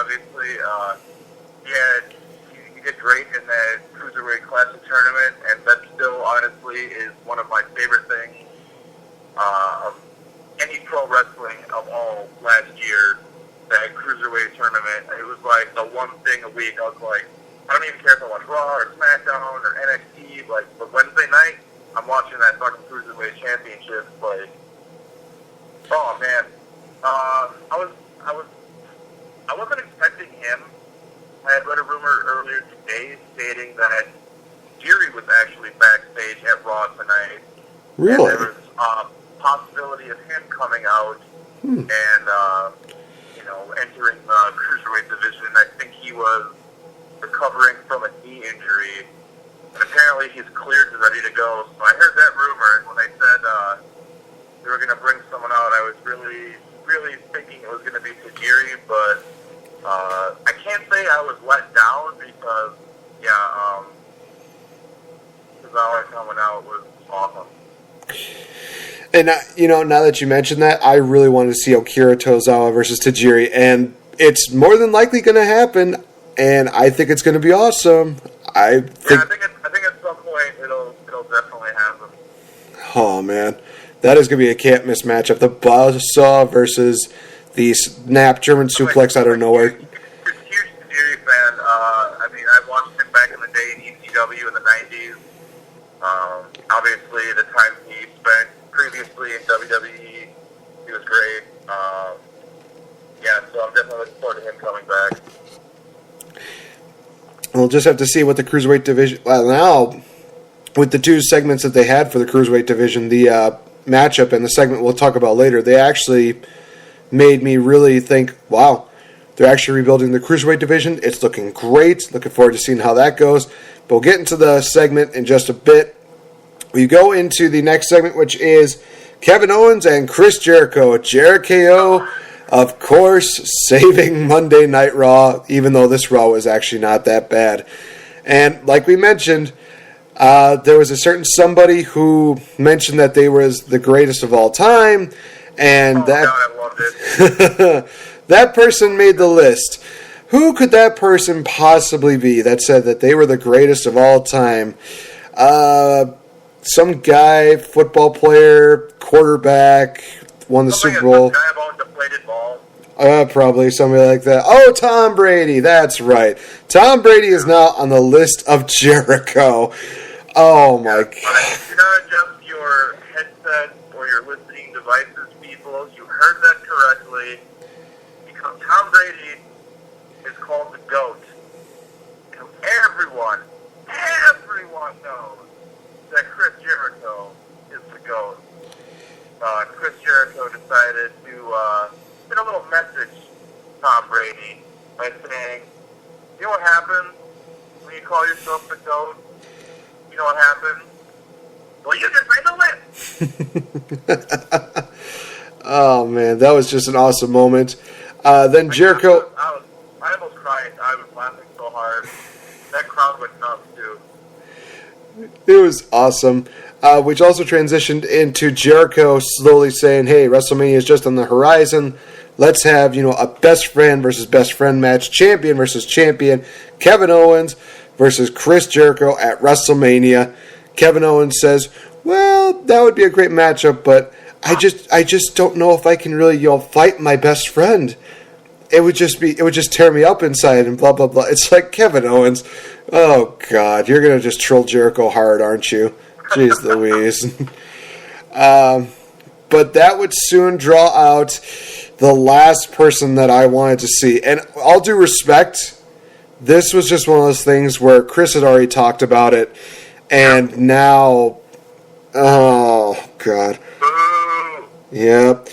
obviously. He did great in that Cruiserweight Classic tournament, and that still, honestly, is one of my favorite things of any pro wrestling of all last year, that Cruiserweight tournament. It was like the one thing a week I was like, I don't even care if I watch Raw or SmackDown or NXT, like, but Wednesday night, I'm watching that fucking Cruiserweight Championship, like, oh man. I wasn't expecting him. I had read a rumor earlier today stating that Jerry was actually backstage at Raw tonight. Really? And there was a possibility of him coming out and, entering the Cruiserweight division. I think he was recovering from a knee injury. And apparently he's cleared and ready to go. So I heard that rumor, and when they said they were going to bring someone out, I was really, really thinking it was going to be Tajiri, but I can't say I was let down because, Tozawa coming out was awesome. And, now that you mentioned that, I really wanted to see Akira Tozawa versus Tajiri, and it's more than likely going to happen, and I think it's going to be awesome. I think at some point it'll definitely happen. Oh, man. That is going to be a can't-miss matchup. The Buzzsaw versus the Snap German Suplex out of nowhere. Huge Tajiri fan. I watched him back in the day in ECW in the 90s. Obviously, the time he spent previously in WWE, he was great. So I'm definitely looking forward to him coming back. We'll just have to see what the Cruiserweight division... Well, now, with the two segments that they had for the Cruiserweight division, the matchup and the segment we'll talk about later, they actually made me really think, wow, they're actually rebuilding the Cruiserweight division. It's looking great. Looking forward to seeing how that goes. But we'll get into the segment in just a bit. We go into the next segment, which is Kevin Owens and Chris Jericho. Jericho, of course, saving Monday Night Raw, even though this Raw was actually not that bad. And like we mentioned, there was a certain somebody who mentioned that they was the greatest of all time, and God, I loved it. that person made the list. Who could that person possibly be that said that they were the greatest of all time? Some guy, football player, quarterback, won the Super Bowl. Some guy about deflated balls. Probably somebody like that. Oh, Tom Brady. That's right. Tom Brady is now on the list of Jericho. Oh, my God. You're not just your headset or your listening devices, people. You heard that correctly. Because Tom Brady is called the GOAT. And everyone knows that Chris Jericho is the GOAT. Chris Jericho decided to send a little message to Tom Brady by saying, you know what happens when you call yourself the GOAT? You know what happens? Well, you just made the list. Oh, man, that was just an awesome moment. Then Jericho... I almost cried. I was laughing so hard. That crowd went nuts, too. It was awesome. Which also transitioned into Jericho slowly saying, hey, WrestleMania is just on the horizon. Let's have, a best friend versus best friend match, champion versus champion, Kevin Owens versus Chris Jericho at WrestleMania. Kevin Owens says, well, that would be a great matchup, but I just don't know if I can really, fight my best friend. It would just tear me up inside and blah, blah, blah. It's like, Kevin Owens, oh, God, you're going to just troll Jericho hard, aren't you? Jeez Louise. But that would soon draw out the last person that I wanted to see. And all due respect, this was just one of those things where Chris had already talked about it. And now, oh, God. Yep.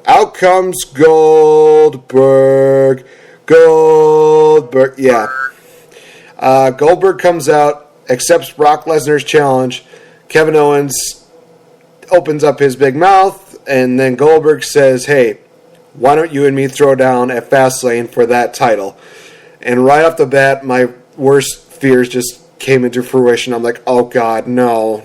Out comes Goldberg. Yeah. Goldberg comes out, accepts Brock Lesnar's challenge. Kevin Owens opens up his big mouth, and then Goldberg says, hey, why don't you and me throw down at Fastlane for that title? And right off the bat, my worst fears just came into fruition. I'm like, oh, God, no.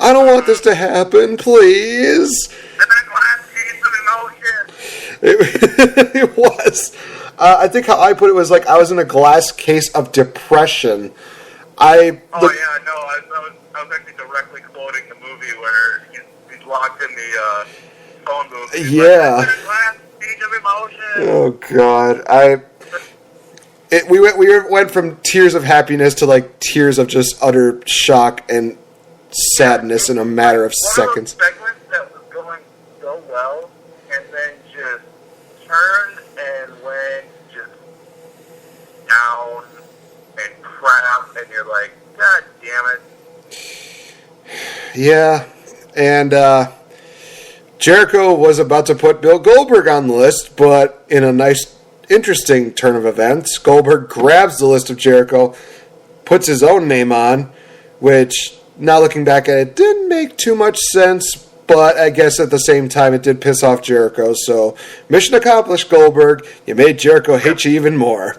I don't want this to happen, please. And then glass case of emotion. It was. Yes. I think how I put it was like I was in a glass case of depression. I was actually directly quoting the movie where he's locked in the phone booth. He's yeah. Like, glass stage of emotion. Oh God, we went from tears of happiness to like tears of just utter shock and sadness in a matter of seconds. One of those segments that was going so well, and then just turned and went just down and crap, and you're like, God damn it. Yeah, and Jericho was about to put Bill Goldberg on the list, but in a nice, interesting turn of events, Goldberg grabs the List of Jericho, puts his own name on, which, now looking back at it, didn't make too much sense, but I guess at the same time it did piss off Jericho, so mission accomplished, Goldberg. You made Jericho hate you even more.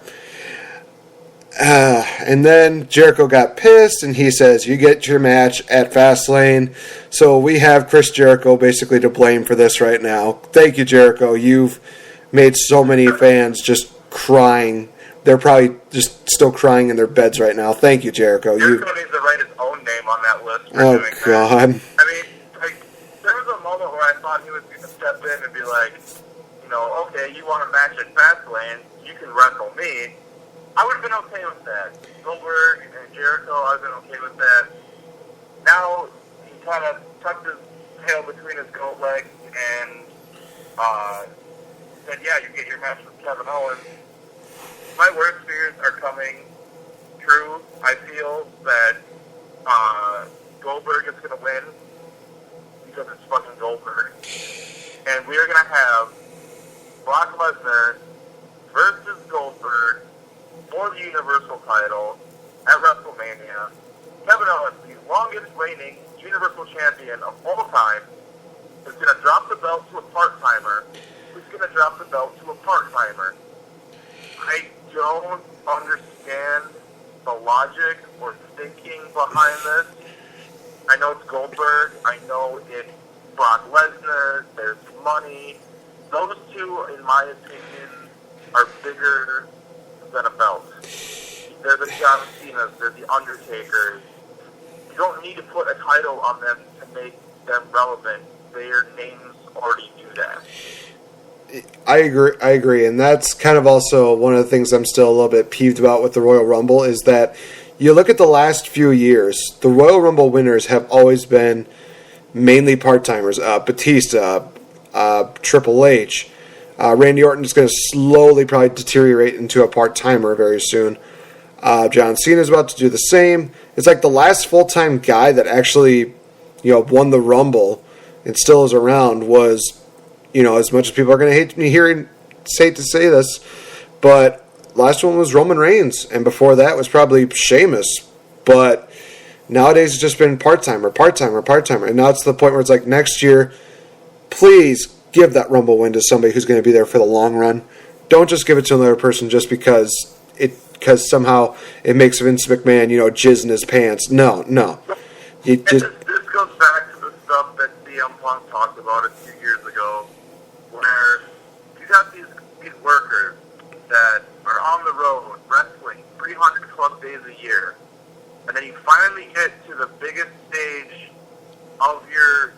And then Jericho got pissed, and he says, you get your match at Fastlane. So we have Chris Jericho basically to blame for this right now. Thank you, Jericho. You've made so many fans just crying. They're probably just still crying in their beds right now. Thank you, Jericho. Jericho needs to write his own name on that list for doing God. that. I mean, like, there was a moment where I thought he was going to step in and be like, okay, you want a match at Fastlane, you can wrestle me. I would have been okay with that. Goldberg and Jericho, I would have been okay with that. Now, he kind of tucked his tail between his goat legs and said, yeah, you get your match with Kevin Owens. My worst fears are coming true. I feel that Goldberg is going to win because it's fucking Goldberg. And we are going to have Brock Lesnar versus Goldberg for the Universal title at WrestleMania. Kevin Owens, the longest reigning Universal Champion of all time, is going to drop the belt to a part-timer who's going to drop the belt to a part-timer. I don't understand the logic or thinking behind this. I know it's Goldberg. I know it's Brock Lesnar. There's money. Those two, in my opinion, are bigger than a belt. They're the John Cena's, they're the Undertakers. You don't need to put a title on them to make them relevant. Their names already do that. I agree, and that's kind of also one of the things I'm still a little bit peeved about with the Royal Rumble is that you look at the last few years, the Royal Rumble winners have always been mainly part-timers. Batista, Triple H, Randy Orton is going to slowly probably deteriorate into a part-timer very soon. John Cena is about to do the same. It's like the last full-time guy that actually, won the Rumble and still is around was, as much as people are going to hate me hearing, hate to say this, but last one was Roman Reigns, and before that was probably Sheamus. But nowadays it's just been part-timer, and now it's to the point where it's like next year, please give that Rumble win to somebody who's going to be there for the long run. Don't just give it to another person just because somehow it makes Vince McMahon, jizz in his pants. No. This goes back to the stuff that CM Punk talked about a few years ago, where you got these workers that are on the road wrestling 300 plus days a year, and then you finally get to the biggest stage of your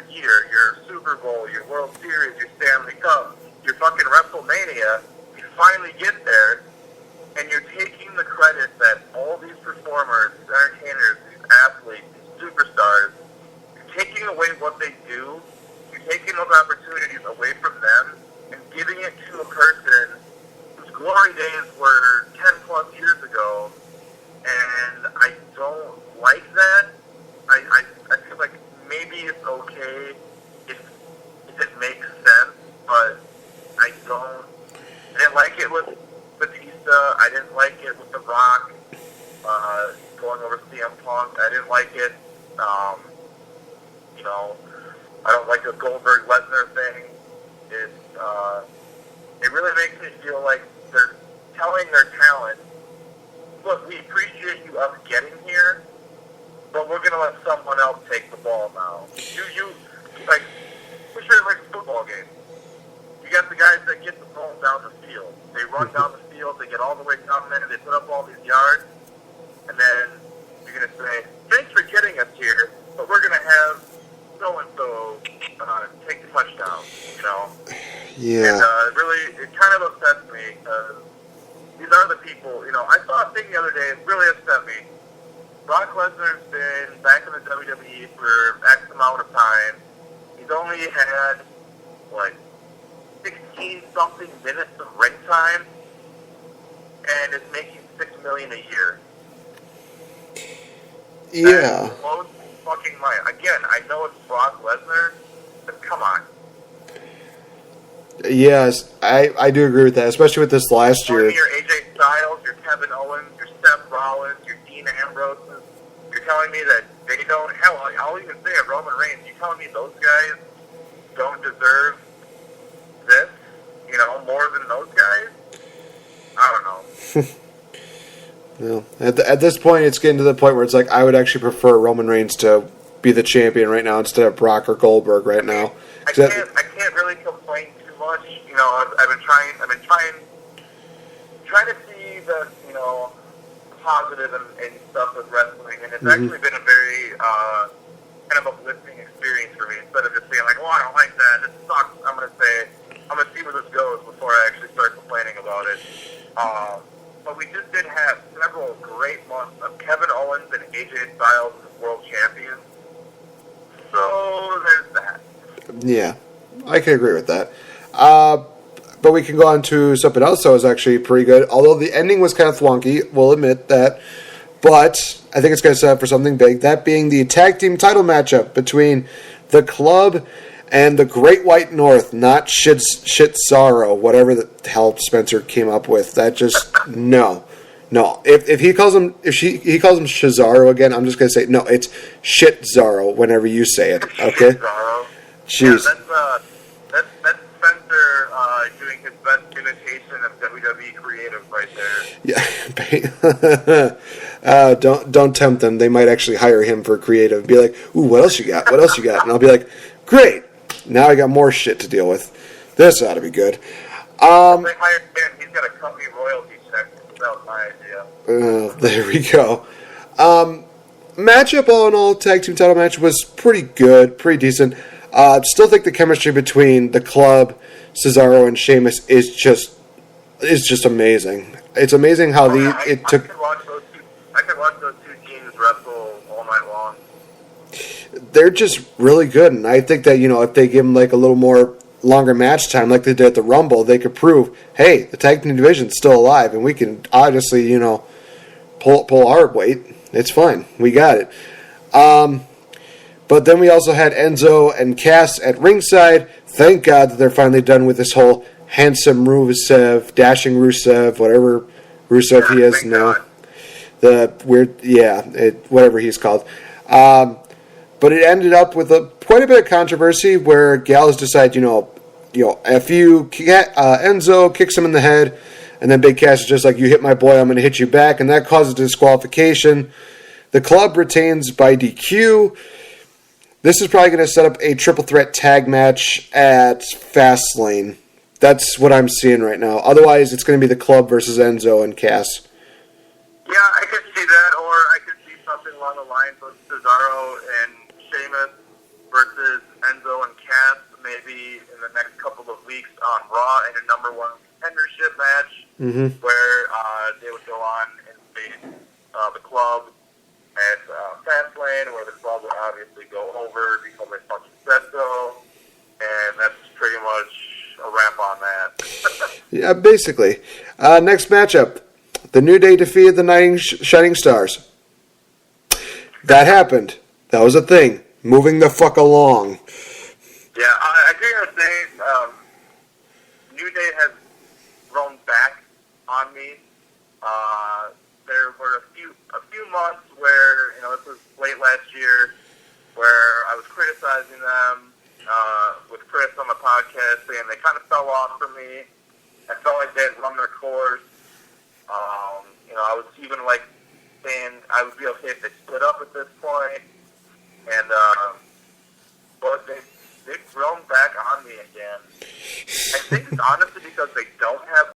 year, your Super Bowl, your World Series, your Stanley Cup, your fucking WrestleMania. You finally get there, and you're taking the credit that all these performers, these entertainers, these athletes, these superstars, you're taking away what they do, you're taking those opportunities away from them, and giving it to a person whose glory days were 10 plus years ago, and I don't like that. I feel like maybe it's okay if it makes sense, but I didn't like it with Batista, I didn't like it with The Rock, going over CM Punk, I didn't like it, I don't like the Goldberg Lesnar thing. It really makes me feel like they're telling their talent, look, we appreciate you us getting here, but we're going to let someone else take the ball now. You like, we sure like a football game. you got the guys that get the ball down the field. They run down the field, they get all the way down there, they put up all these yards, and then you're going to say, thanks for getting us here, but we're going to have so-and-so take the touchdown, you know? Yeah. And really, it kind of upsets me, because these are the people, you know, I saw a thing the other day, it really upset me. Brock Lesnar's been back in the WWE for X amount of time. He's only had, 16-something minutes of ring time, and is making $6 million a year. Yeah. That blows fucking mind. Again, I know it's Brock Lesnar, but come on. Yes, I do agree with that, especially with this last year. Your AJ Styles, your Kevin Owens, your Seth Rollins, your Dean Ambrose. You're telling me that they don't, hell, I'll even say it, Roman Reigns, you're telling me those guys don't deserve this, you know, more than those guys? I don't know. Well, at this point, it's getting to the point where it's like I would actually prefer Roman Reigns to be the champion right now instead of Brock or Goldberg right now. I can't really complain too much. You know, I've been trying to see the, you know, positive and stuff with wrestling, and it's actually been a very kind of uplifting experience for me. Instead of just being like, "Oh, I don't like that. This sucks." I'm gonna see where this goes before I actually start complaining about it. But we just did have several great months of Kevin Owens and AJ Styles as world champions. So there's that. Yeah, I can agree with that. But we can go on to something else that was actually pretty good. Although the ending was kind of thwonky, we'll admit that. But I think it's going to set up for something big. That being the tag team title matchup between the Club and the Great White North. Not Shitsaro, whatever the hell Spencer came up with. That just, no. If he calls him Shizaro again, I'm just going to say, no, it's Shitzaro whenever you say it. Okay? Shizaro. Jeez. Yeah, that's Spencer doing his best imitation of WWE creative right there. Yeah. Don't tempt them. They might actually hire him for creative. Be like, ooh, what else you got? What else you got? And I'll be like, great. Now I got more shit to deal with. This ought to be good. They hired him. He's got a company royalty check. That was my idea. There we go. Matchup all in all, tag team title match was pretty good, pretty decent. Still think the chemistry between the Club, Cesaro, and Sheamus is just amazing. It's amazing how I could watch those two teams wrestle all night long. They're just really good, and I think that, you know, if they give them like a little more longer match time like they did at the Rumble, they could prove, hey, the tag team division's still alive, and we can obviously, you know, pull our weight. It's fine. We got it. But then we also had Enzo and Cass at ringside. Thank God that they're finally done with this whole handsome Rusev, dashing Rusev, whatever Rusev he is now. God. The weird, whatever he's called. But it ended up with quite a bit of controversy where Gallows decided, Enzo kicks him in the head, and then Big Cass is just like, you hit my boy, I'm going to hit you back, and that causes disqualification. The Club retains by DQ. This is probably going to set up a triple threat tag match at Fastlane. That's what I'm seeing right now. Otherwise, it's going to be the Club versus Enzo and Cass. Yeah, I could see that, or I could see something along the lines of Cesaro and Sheamus versus Enzo and Cass, maybe in the next couple of weeks on Raw in a number one contendership match, where they would go on and face the Club at Fastlane, where the Club would obviously go over because they fucking said so, and that's pretty much a wrap on that. Yeah, basically. Next matchup. The New Day defeated the Shining Stars. That happened. That was a thing. Moving the fuck along. Yeah, I think I was saying New Day has grown back on me. There were a few months where, this was late last year, where I was criticizing them with Chris on the podcast, saying they kind of fell off for me. I felt like they had run their course. I was even saying I would be okay if they split up at this point. And but they've grown back on me again. I think it's honestly because they don't have